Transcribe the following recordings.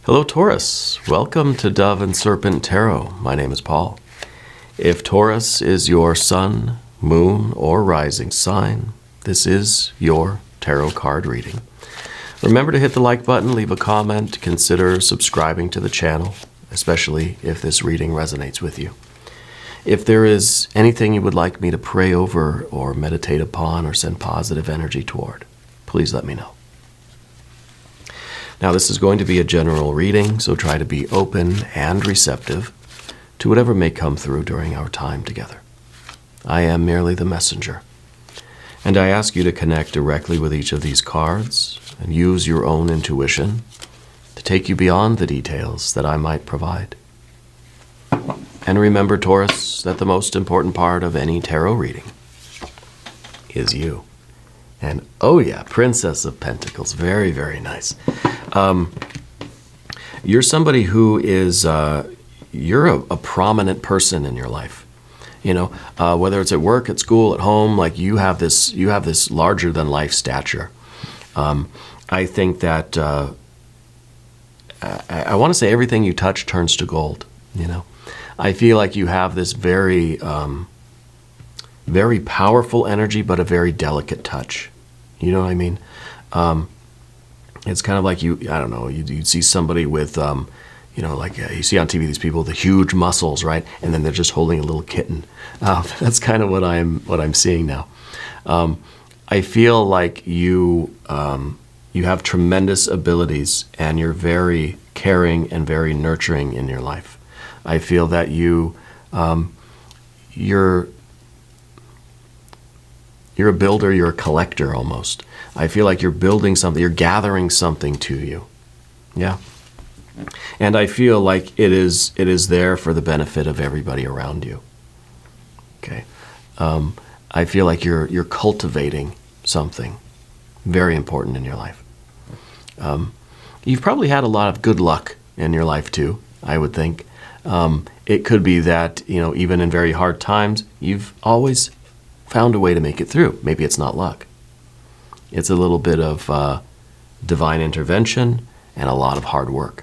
Hello Taurus, welcome to Dove and Serpent Tarot. My name is Paul. If Taurus is your sun, moon, or rising sign, this is your tarot card reading. Remember to hit the like button, leave a comment, consider subscribing to the channel, especially if this reading resonates with you. If there is anything you would like me to pray over or meditate upon or send positive energy toward, please let me know. Now, this is going to be a general reading, so try to be open and receptive to whatever may come through during our time together. I am merely the messenger, and I ask you to connect directly with each of these cards and use your own intuition to take you beyond the details that I might provide. And remember, Taurus, that the most important part of any tarot reading is you. And oh yeah, Princess of Pentacles, very, very nice. You're somebody who is, you're a prominent person in your life. You know, whether it's at work, at school, at home, like you have this larger than life stature. I think that, I want to say everything you touch turns to gold, you know. I feel like you have this very, very powerful energy, but a very delicate touch. You know what I mean? It's kind of like I don't know, you'd see somebody with, you know, like you see on TV these people with the huge muscles, right? And then they're just holding a little kitten. That's kind of what I'm seeing now. I feel like you have tremendous abilities, and you're very caring and very nurturing in your life. I feel that you're a builder, you're a collector almost. I feel like you're building something, you're gathering something to you. Yeah. And I feel like it is there for the benefit of everybody around you. Okay. I feel like you're cultivating something very important in your life. You've probably had a lot of good luck in your life too, I would think. It could be that, you know, even in very hard times, you've always found a way to make it through. Maybe it's not luck. It's a little bit of divine intervention and a lot of hard work,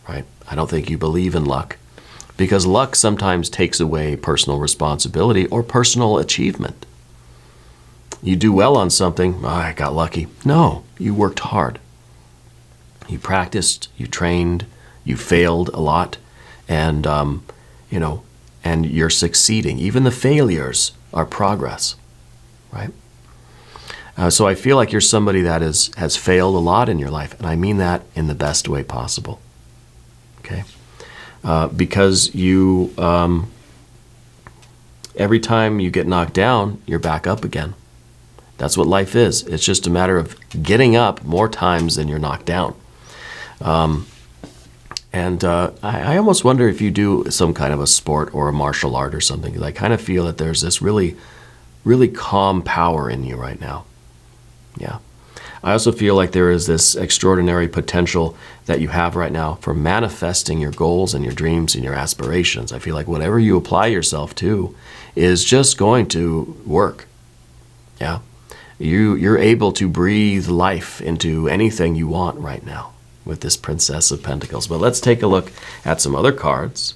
right? I don't think you believe in luck, because luck sometimes takes away personal responsibility or personal achievement. You do well on something, oh, I got lucky. No, you worked hard. You practiced, you trained, you failed a lot, and you know, and you're succeeding. Even the failures are progress, right? So I feel like you're somebody that has failed a lot in your life, and I mean that in the best way possible, okay? Because you, every time you get knocked down, you're back up again. That's what life is. It's just a matter of getting up more times than you're knocked down. I almost wonder if you do some kind of a sport or a martial art or something, because I kind of feel that there's this really, really calm power in you right now. Yeah. I also feel like there is this extraordinary potential that you have right now for manifesting your goals and your dreams and your aspirations. I feel like whatever you apply yourself to is just going to work. Yeah. You're able to breathe life into anything you want right now with this Princess of Pentacles. But let's take a look at some other cards.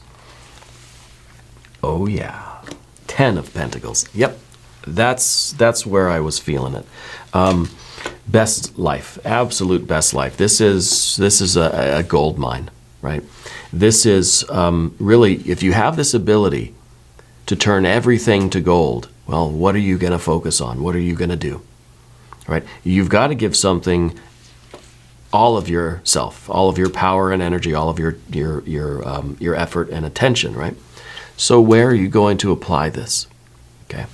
Oh yeah. 10 of Pentacles. Yep. That's where I was feeling it. Best life, absolute best life. This is a gold mine, right? This is really, if you have this ability to turn everything to gold, well, what are you going to focus on? What are you going to do? Right? You've got to give something all of yourself, all of your power and energy, all of your effort and attention, right? So where are you going to apply this? Okay.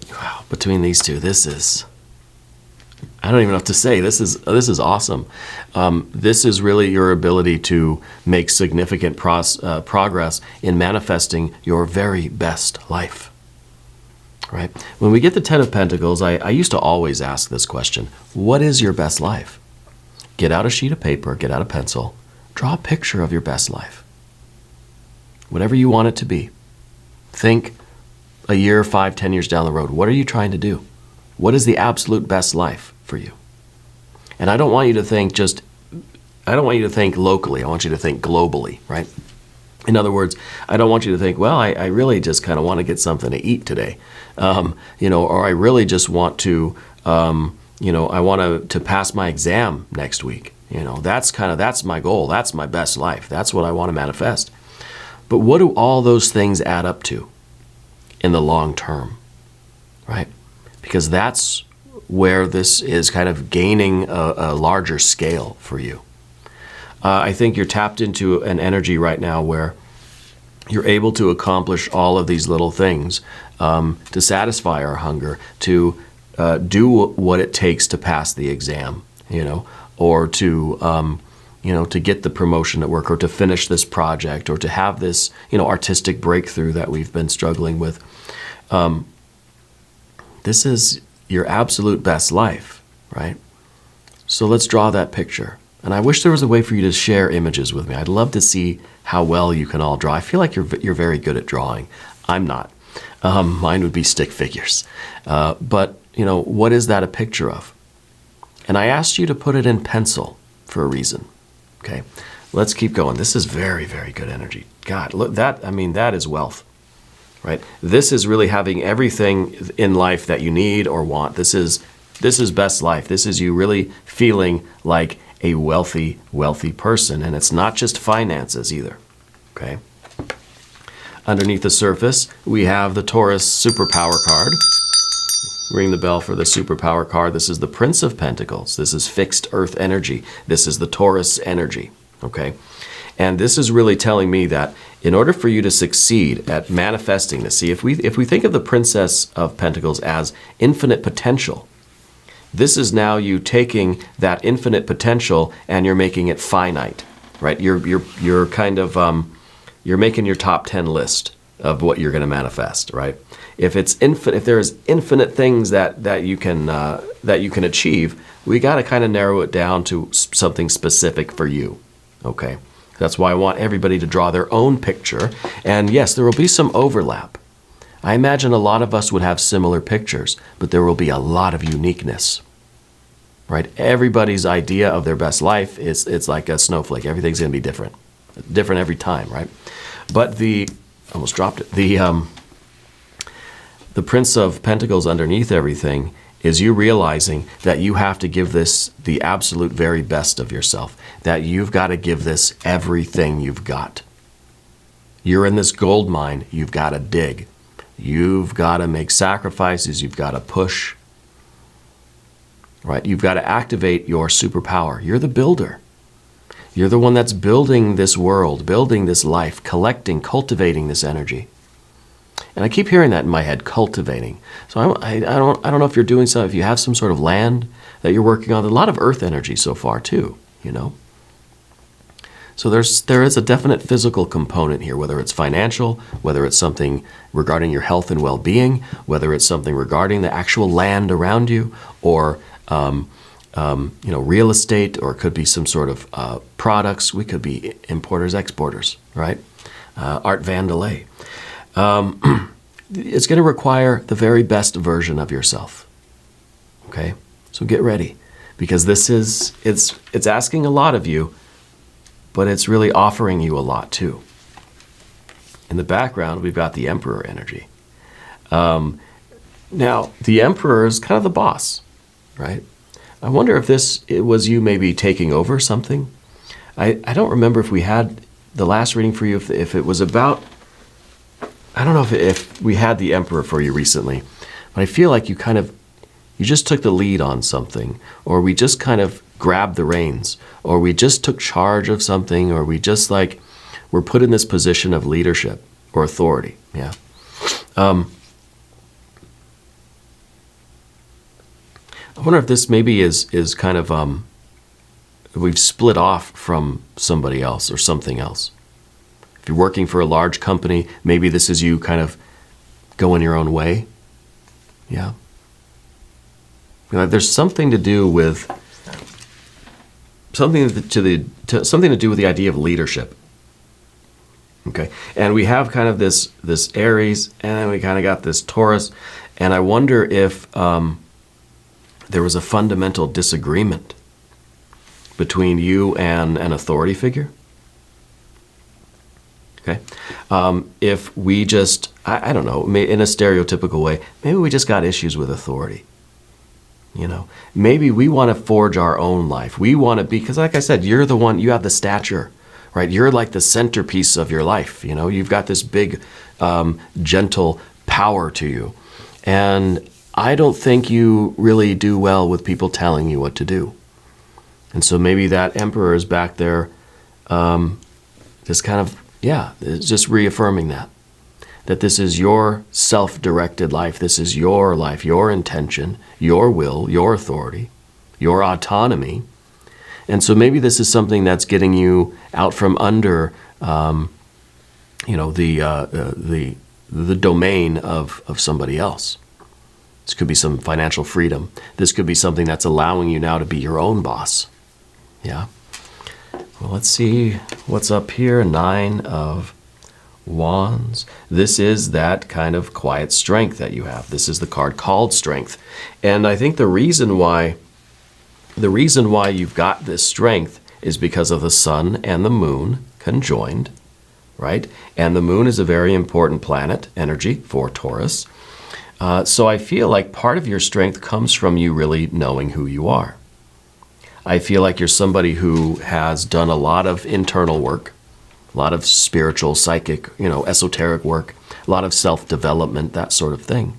Wow, between these two, this is, I don't even know what to say. This is awesome. This is really your ability to make significant progress in manifesting your very best life. Right? When we get the 10 of Pentacles, I used to always ask this question: what is your best life? Get out a sheet of paper, get out a pencil, draw a picture of your best life. Whatever you want it to be. Think a year, 5, 10 years down the road. What are you trying to do? What is the absolute best life for you? And I don't want you to think just I don't want you to think locally. I want you to think globally, right? In other words, I don't want you to think, well, I really just kind of want to get something to eat today, or I really just want to, I want to pass my exam next week. That's my goal. That's my best life. That's what I want to manifest. But what do all those things add up to in the long term, right? Because that's where this is kind of gaining a larger scale for you. I think you're tapped into an energy right now where you're able to accomplish all of these little things to satisfy our hunger, to do what it takes to pass the exam, or to to get the promotion at work, or to finish this project, or to have this artistic breakthrough that we've been struggling with. This is your absolute best life, right? So let's draw that picture. And I wish there was a way for you to share images with me. I'd love to see how well you can all draw. I feel like you're very good at drawing. I'm not. Mine would be stick figures. But what is that a picture of? And I asked you to put it in pencil for a reason. Okay, let's keep going. This is very, very good energy. God, look, that is wealth, right? This is really having everything in life that you need or want. This is best life. This is you really feeling like a wealthy, wealthy person. And it's not just finances either, okay? Underneath the surface, we have the Taurus superpower card. Ring the bell for the superpower card. This is the Prince of Pentacles. This is fixed earth energy. This is the Taurus energy, okay? And this is really telling me that in order for you to succeed at manifesting this, see, if we think of the Princess of Pentacles as infinite potential, this is now you taking that infinite potential and you're making it finite, right? You're kind of you're making your top 10 list of what you're going to manifest, right? If it's infinite, if there's infinite things that you can achieve, we got to kind of narrow it down to something specific for you. Okay, that's why I want everybody to draw their own picture. And yes, there will be some overlap. I imagine a lot of us would have similar pictures, but there will be a lot of uniqueness. Right? Everybody's idea of their best life it's like a snowflake. Everything's going to be different every time, right? But almost dropped it. The Prince of Pentacles underneath everything is you realizing that you have to give this the absolute very best of yourself, that you've got to give this everything you've got. You're in this gold mine, you've got to dig. You've got to make sacrifices, you've got to push. Right? You've got to activate your superpower. You're the builder. You're the one that's building this world, building this life, collecting, cultivating this energy. And I keep hearing that in my head, cultivating. So I don't know if you're doing if you have some sort of land that you're working on. There's a lot of earth energy so far too, So there is a definite physical component here, whether it's financial, whether it's something regarding your health and well-being, whether it's something regarding the actual land around you, or real estate, or it could be some sort of products. We could be importers, exporters, right? Art Vandelay. It's going to require the very best version of yourself. Okay, so get ready, because it's asking a lot of you, but it's really offering you a lot too. In the background, we've got the Emperor energy. Now, the Emperor is kind of the boss, right? I wonder if it was you maybe taking over something. I don't remember if we had the last reading for you, if it was about, I don't know if we had the Emperor for you recently, but I feel like you just took the lead on something, or we just kind of grabbed the reins, or we just took charge of something, or we just were put in this position of leadership or authority. Yeah. I wonder if this maybe is kind of, we've split off from somebody else or something else. If you're working for a large company, maybe this is you kind of going your own way. Yeah. There's something to do with something to do with the idea of leadership. Okay, and we have kind of this Aries, and then we kind of got this Taurus, and I wonder if there was a fundamental disagreement between you and an authority figure. Okay. If we just, I don't know, in a stereotypical way, maybe we just got issues with authority. You know, maybe we want to forge our own life. We want to be, because like I said, you're the one, you have the stature, right? You're like the centerpiece of your life. You know, you've got this big, gentle power to you. And I don't think you really do well with people telling you what to do. And so maybe that emperor is back there, just kind of, it's just reaffirming that this is your self-directed life. This is your life, your intention, your will, your authority, your autonomy. And so maybe this is something that's getting you out from under, the domain of somebody else. This could be some financial freedom. This could be something that's allowing you now to be your own boss. Yeah. Well, let's see what's up here. 9 of Wands. This is that kind of quiet strength that you have. This is the card called Strength. And I think the reason why you've got this strength is because of the sun and the moon conjoined, right? And the moon is a very important planet energy for Taurus. So I feel like part of your strength comes from you really knowing who you are. I feel like you're somebody who has done a lot of internal work, a lot of spiritual, psychic, esoteric work, a lot of self-development, that sort of thing.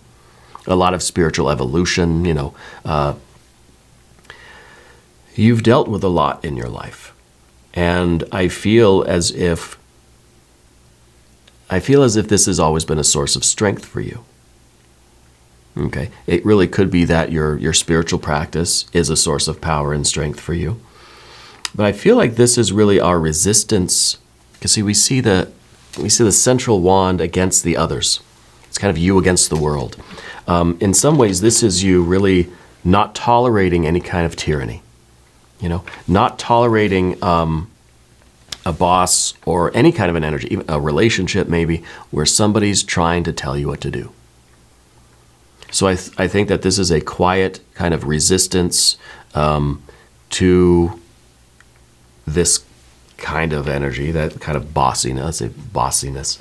A lot of spiritual evolution, You've dealt with a lot in your life. And I feel as if this has always been a source of strength for you. Okay, it really could be that your spiritual practice is a source of power and strength for you. But I feel like this is really our resistance. Because see, we see the central wand against the others. It's kind of you against the world. In some ways, this is you really not tolerating any kind of tyranny. Not tolerating a boss or any kind of an energy, even a relationship maybe, where somebody's trying to tell you what to do. So I think that this is a quiet kind of resistance to this kind of energy, that kind of bossiness.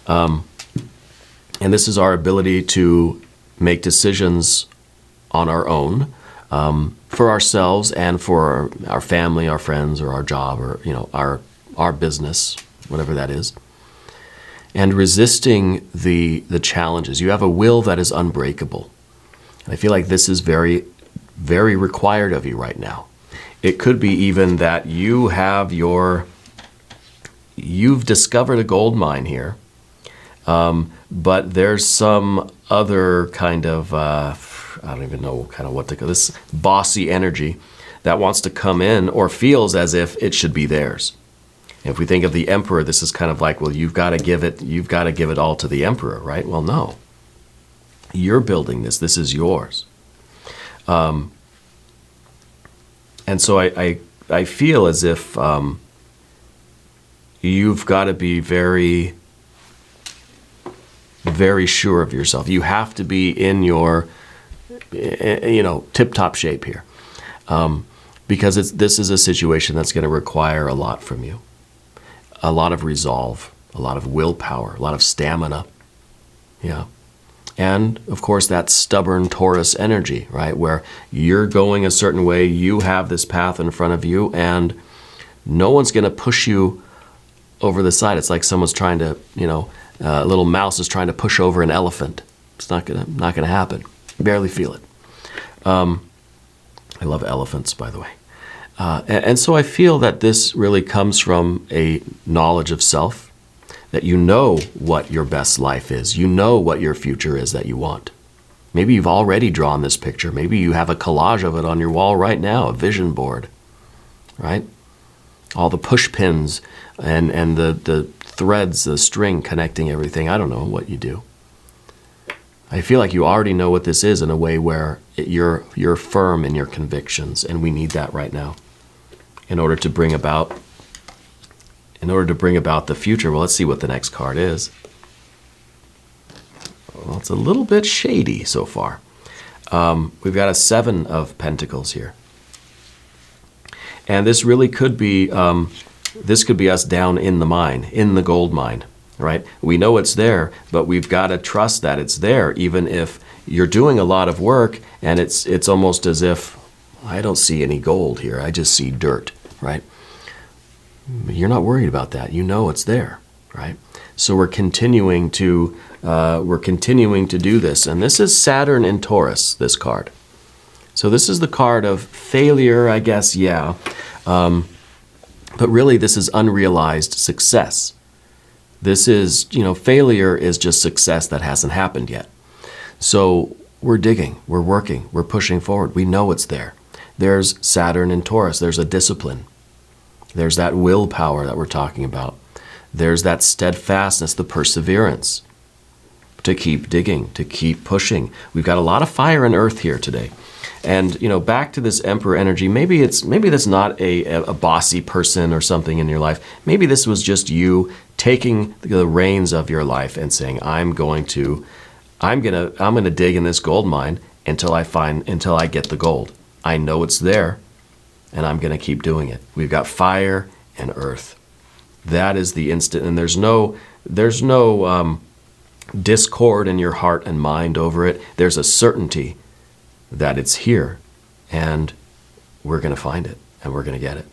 And this is our ability to make decisions on our own for ourselves and for our family, our friends, or our job, or our business, whatever that is. And resisting the challenges. You have a will that is unbreakable. And I feel like this is very, very required of you right now. It could be even that you've discovered a gold mine here, but there's some other kind of, I don't even know kind of what to call this, bossy energy that wants to come in or feels as if it should be theirs. If we think of the emperor, this is kind of like, well, you've got to give it all to the emperor, right? Well, no. You're building this. This is yours. And so I feel as if you've got to be very, very sure of yourself. You have to be in your, tip-top shape here. Because this is a situation that's going to require a lot from you. A lot of resolve, a lot of willpower, a lot of stamina. Yeah. And, of course, that stubborn Taurus energy, right? Where you're going a certain way, you have this path in front of you, and no one's going to push you over the side. It's like someone's trying to, a little mouse is trying to push over an elephant. It's not gonna happen. Barely feel it. I love elephants, by the way. And so I feel that this really comes from a knowledge of self, that you know what your best life is. You know what your future is that you want. Maybe you've already drawn this picture. Maybe you have a collage of it on your wall right now, a vision board, right? All the push pins and the threads, the string connecting everything. I don't know what you do. I feel like you already know what this is in a way where you're firm in your convictions, and we need that right now in order to bring about the future. Well, let's see what the next card is. Well, it's a little bit shady so far. We've got a 7 of Pentacles here. And this really could be, this could be us down in the mine, in the gold mine, right? We know it's there, but we've got to trust that it's there, even if you're doing a lot of work and it's almost as if, I don't see any gold here, I just see dirt, right? You're not worried about that. You know it's there, right? So we're continuing to do this. And this is Saturn in Taurus, this card. So this is the card of failure, I guess, yeah. But really, this is unrealized success. This is, failure is just success that hasn't happened yet. So we're digging, we're working, we're pushing forward. We know it's there. There's Saturn in Taurus. There's a discipline. There's that willpower that we're talking about. There's that steadfastness, the perseverance to keep digging, to keep pushing. We've got a lot of fire and earth here today. And, back to this Emperor energy, maybe that's not a bossy person or something in your life. Maybe this was just you taking the reins of your life and saying, I'm gonna dig in this gold mine until I get the gold. I know it's there, and I'm gonna keep doing it. We've got fire and earth. That is the instant, and there's no discord in your heart and mind over it. There's a certainty that it's here, and we're going to find it, and we're going to get it.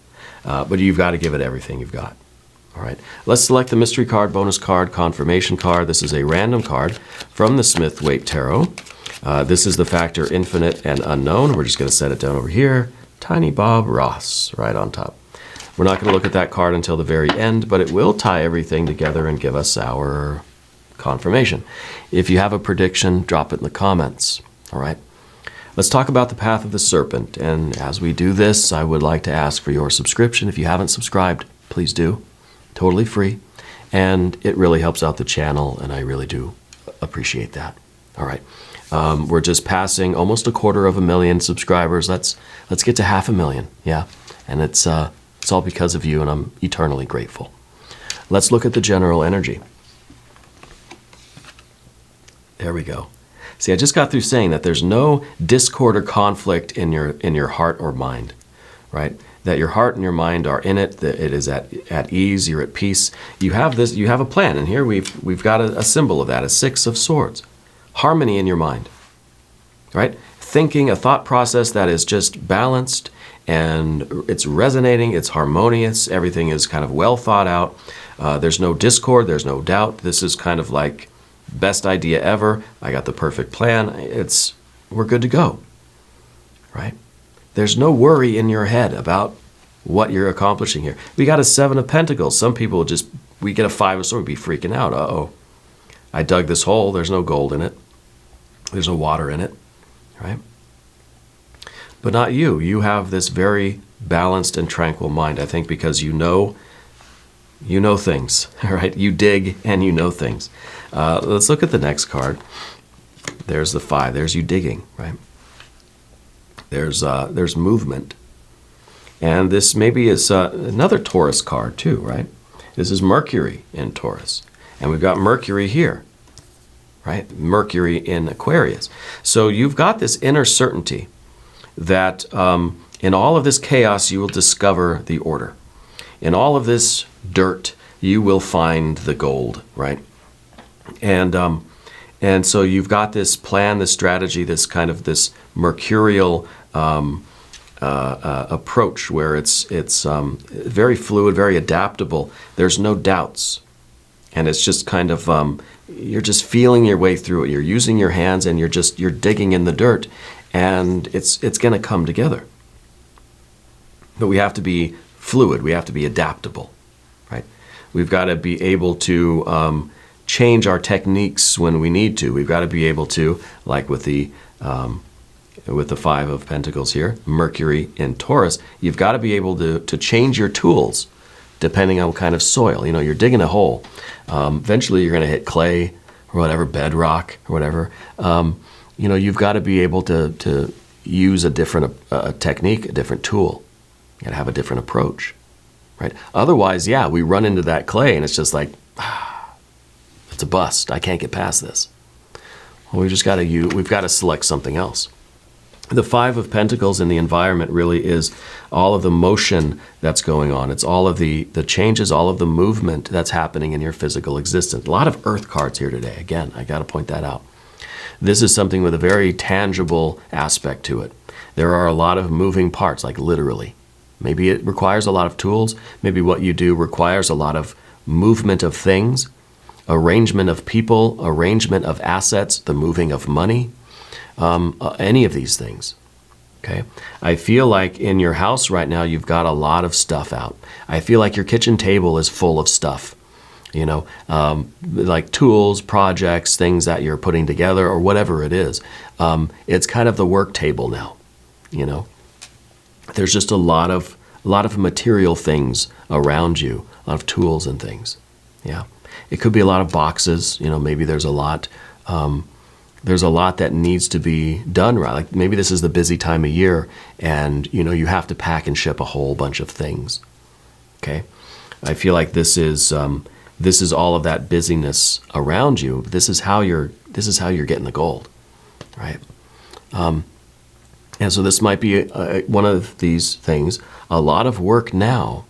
But you've got to give it everything you've got. All right. Let's select the mystery card, bonus card, confirmation card. This is a random card from the Smith-Waite Tarot. This is the factor infinite and unknown. We're just going to set it down over here. Tiny Bob Ross right on top. We're not going to look at that card until the very end, but it will tie everything together and give us our confirmation. If you have a prediction, drop it in the comments. All right. Let's talk about the path of the serpent. And as we do this, I would like to ask for your subscription. If you haven't subscribed, please do. Totally free. And it really helps out the channel, and I really do appreciate that. All right. We're just passing almost 250,000 subscribers. Let's get to 500,000. Yeah. And it's all because of you, and I'm eternally grateful. Let's look at the general energy. There we go. See, I just got through saying that there's no discord or conflict in your heart or mind, right? That your heart and your mind are in it, that it is at ease, you're at peace. You have a plan, and here we've got a symbol of that, a 6 of Swords. Harmony in your mind, right? Thinking, a thought process that is just balanced, and it's resonating, it's harmonious, everything is kind of well thought out. There's no discord, there's no doubt. This is kind of like best idea ever. I got the perfect plan. We're good to go, right? There's no worry in your head about what you're accomplishing here. We got a 7 of Pentacles. Some people we get a 5 of Swords, we'd be freaking out. Uh-oh, I dug this hole. There's no gold in it. There's no water in it, right? But not you. You have this very balanced and tranquil mind, I think, because you know things, right? You dig and you know things. Let's look at the next card. There's the 5. There's you digging, right? There's movement. And this maybe is another Taurus card too, right? This is Mercury in Taurus. And we've got Mercury here, right? Mercury in Aquarius. So you've got this inner certainty that in all of this chaos, you will discover the order. In all of this dirt, you will find the gold, right? And so you've got this plan, this strategy, this mercurial approach where it's very fluid, very adaptable. There's no doubts, and it's just kind of you're just feeling your way through it. You're using your hands, and you're digging in the dirt, and it's going to come together. But we have to be fluid. We have to be adaptable, right? We've got to be able to change our techniques when we need to. We've got to be able to, like with the 5 of Pentacles here, Mercury in Taurus, you've got to be able to change your tools depending on what kind of soil. You're digging a hole. Eventually you're going to hit clay or whatever, bedrock or whatever. You've got to be able to use a different technique, a different tool. You got to have a different approach, right? Otherwise, yeah, we run into that clay and it's just like, it's a bust. I can't get past this. Well, we've got to select something else. The Five of Pentacles in the environment really is all of the motion that's going on. It's all of the changes, all of the movement that's happening in your physical existence. A lot of Earth cards here today. Again, I got to point that out. This is something with a very tangible aspect to it. There are a lot of moving parts, like literally. Maybe it requires a lot of tools. Maybe what you do requires a lot of movement of things, arrangement of people, arrangement of assets, the moving of money. Any of these things, okay? I feel like in your house right now, you've got a lot of stuff out. I feel like your kitchen table is full of stuff, like tools, projects, things that you're putting together or whatever it is. It's kind of the work table now, There's just a lot of material things around you, a lot of tools and things, yeah. It could be a lot of boxes, maybe there's a lot that needs to be done right. Like maybe this is the busy time of year and, you have to pack and ship a whole bunch of things. Okay. I feel like this is all of that busyness around you. This is how you're getting the gold. Right. And so this might be one of these things, a lot of work now,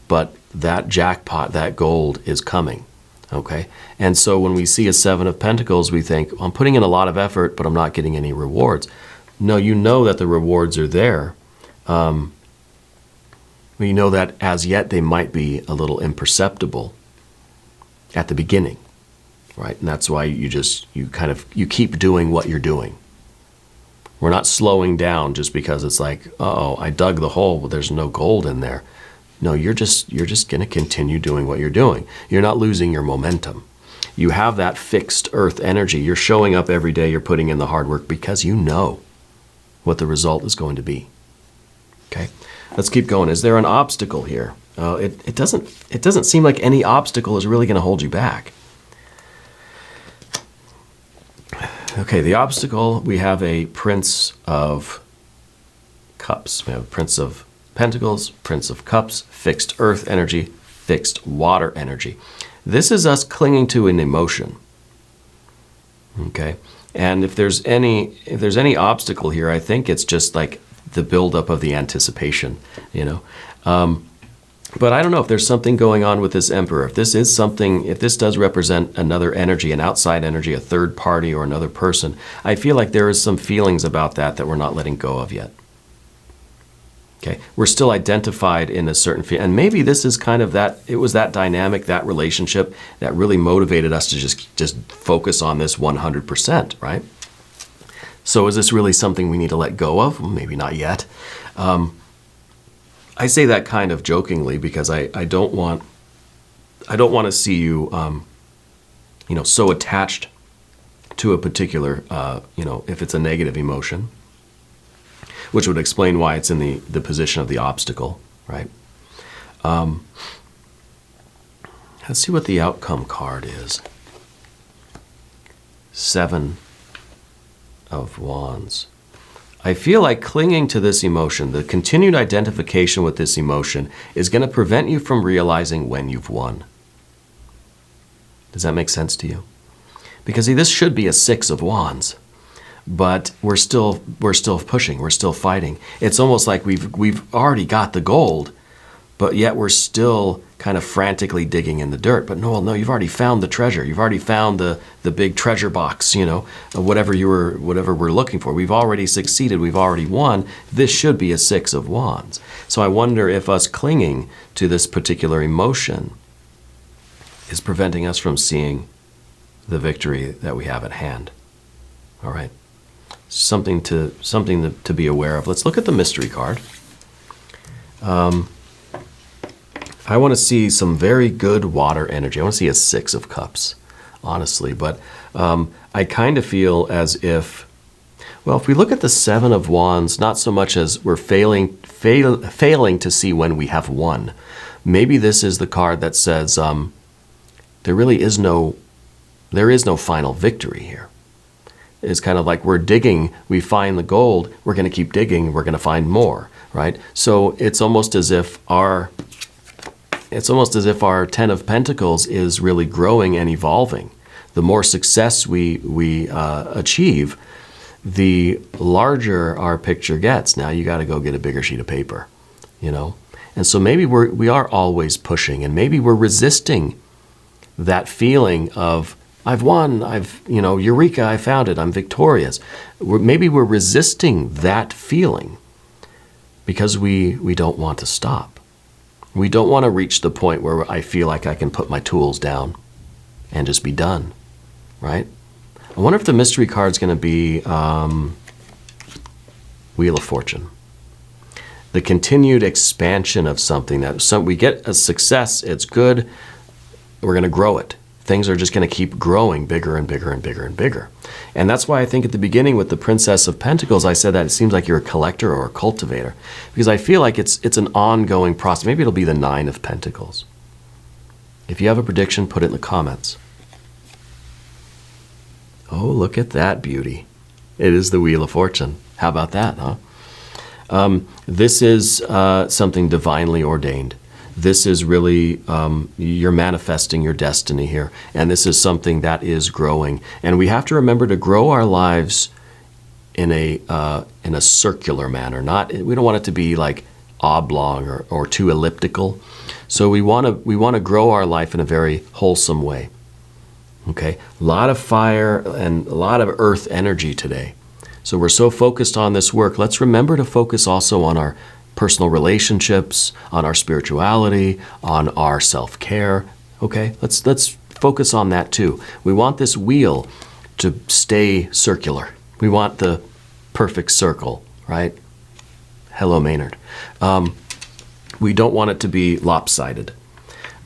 but that jackpot, that gold is coming. Okay, and so when we see a Seven of Pentacles, we think, I'm putting in a lot of effort, but I'm not getting any rewards. No, you know that the rewards are there. You know that as yet they might be a little imperceptible at the beginning, right? And that's why you keep doing what you're doing. We're not slowing down just because it's like, uh-oh, I dug the hole, but there's no gold in there. No, you're just going to continue doing what you're doing. You're not losing your momentum. You have that fixed earth energy. You're showing up every day. You're putting in the hard work because you know what the result is going to be. Okay, let's keep going. Is there an obstacle here? It doesn't seem like any obstacle is really going to hold you back. Okay, the obstacle, we have a Prince of Cups. We have a Prince of Pentacles, Prince of Cups, fixed earth energy, fixed water energy. This is us clinging to an emotion. Okay? And if there's any obstacle here, I think it's just like the buildup of the anticipation, But I don't know if there's something going on with this Emperor. If this does represent another energy, an outside energy, a third party or another person, I feel like there is some feelings about that we're not letting go of yet. Okay, we're still identified in a certain field, and maybe this is kind of that. It was that dynamic, that relationship that really motivated us to just focus on this 100%, right? So is this really something we need to let go of? Well, maybe not yet. I say that kind of jokingly because I don't want to see you, so attached to a particular, if it's a negative emotion, which would explain why it's in the position of the obstacle, right? Let's see what the outcome card is. Seven of Wands. I feel like clinging to this emotion, the continued identification with this emotion, is going to prevent you from realizing when you've won. Does that make sense to you? Because this should be a Six of Wands. But we're still pushing, we're still fighting. It's almost like we've already got the gold, but yet we're still kind of frantically digging in the dirt. But no, you've already found the treasure. You've already found the big treasure box, whatever we're looking for. We've already succeeded, we've already won. This should be a Six of Wands. So I wonder if us clinging to this particular emotion is preventing us from seeing the victory that we have at hand. All right. Something to be aware of. Let's look at the mystery card. I want to see some very good water energy. I want to see a Six of Cups, honestly. But I kind of feel as if we look at the Seven of Wands, not so much as we're failing to see when we have won. Maybe this is the card that says there is no final victory here. It's kind of like we're digging, we find the gold, we're going to keep digging, we're going to find more, right? So it's almost as if our Ten of Pentacles is really growing and evolving. The more success we achieve, the larger our picture gets, now you got to go get a bigger sheet of paper, you know? And so maybe we are always pushing, and maybe we're resisting that feeling of, I've won, eureka, I found it, I'm victorious. Maybe we're resisting that feeling because we don't want to stop. We don't want to reach the point where I feel like I can put my tools down and just be done, right? I wonder if the mystery card's going to be Wheel of Fortune. The continued expansion of something that we get a success, it's good, we're going to grow it. Things are just going to keep growing bigger and bigger and bigger and bigger. And that's why I think at the beginning with the Princess of Pentacles, I said that it seems like you're a collector or a cultivator, because I feel like it's an ongoing process. Maybe it'll be the Nine of Pentacles. If you have a prediction, put it in the comments. Oh, look at that beauty. It is the Wheel of Fortune. How about that, huh? This is something divinely ordained. This is really, you're manifesting your destiny here. And this is something that is growing. And we have to remember to grow our lives in a circular manner. We don't want it to be like oblong or too elliptical. So we want to grow our life in a very wholesome way. Okay? A lot of fire and a lot of earth energy today. So we're so focused on this work. Let's remember to focus also on our personal relationships, on our spirituality, on our self-care. Okay? Let's focus on that too. We want this wheel to stay circular. We want the perfect circle, right? Hello, Maynard. We don't want it to be lopsided.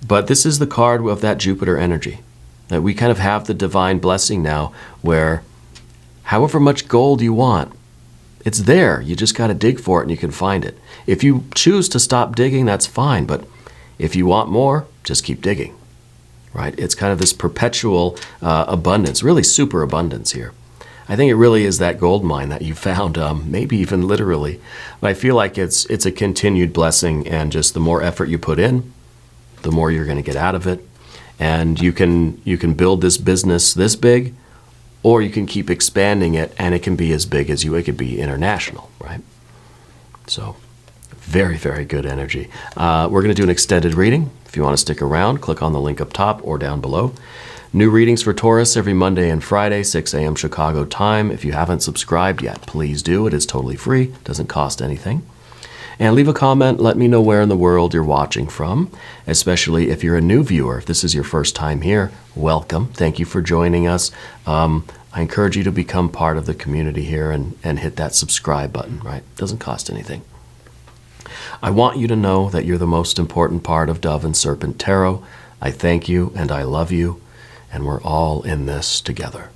But this is the card of that Jupiter energy. That we kind of have the divine blessing now where however much gold you want, it's there. You just got to dig for it and you can find it. If you choose to stop digging, that's fine. But if you want more, just keep digging, right? It's kind of this perpetual abundance, really super abundance here. I think it really is that gold mine that you found, maybe even literally. But I feel like it's a continued blessing, and just the more effort you put in, the more you're going to get out of it. And you can build this business this big, or you can keep expanding it, and it can be as big as it could be international, right? So very, very good energy. We're going to do an extended reading. If you want to stick around, click on the link up top or down below. New readings for Taurus every Monday and Friday, 6 a.m. Chicago time. If you haven't subscribed yet, please do. It is totally free. Doesn't cost anything. And leave a comment. Let me know where in the world you're watching from, especially if you're a new viewer. If this is your first time here, welcome. Thank you for joining us. I encourage you to become part of the community here and hit that subscribe button, right? Doesn't cost anything. I want you to know that you're the most important part of Dove and Serpent Tarot. I thank you and I love you, and we're all in this together.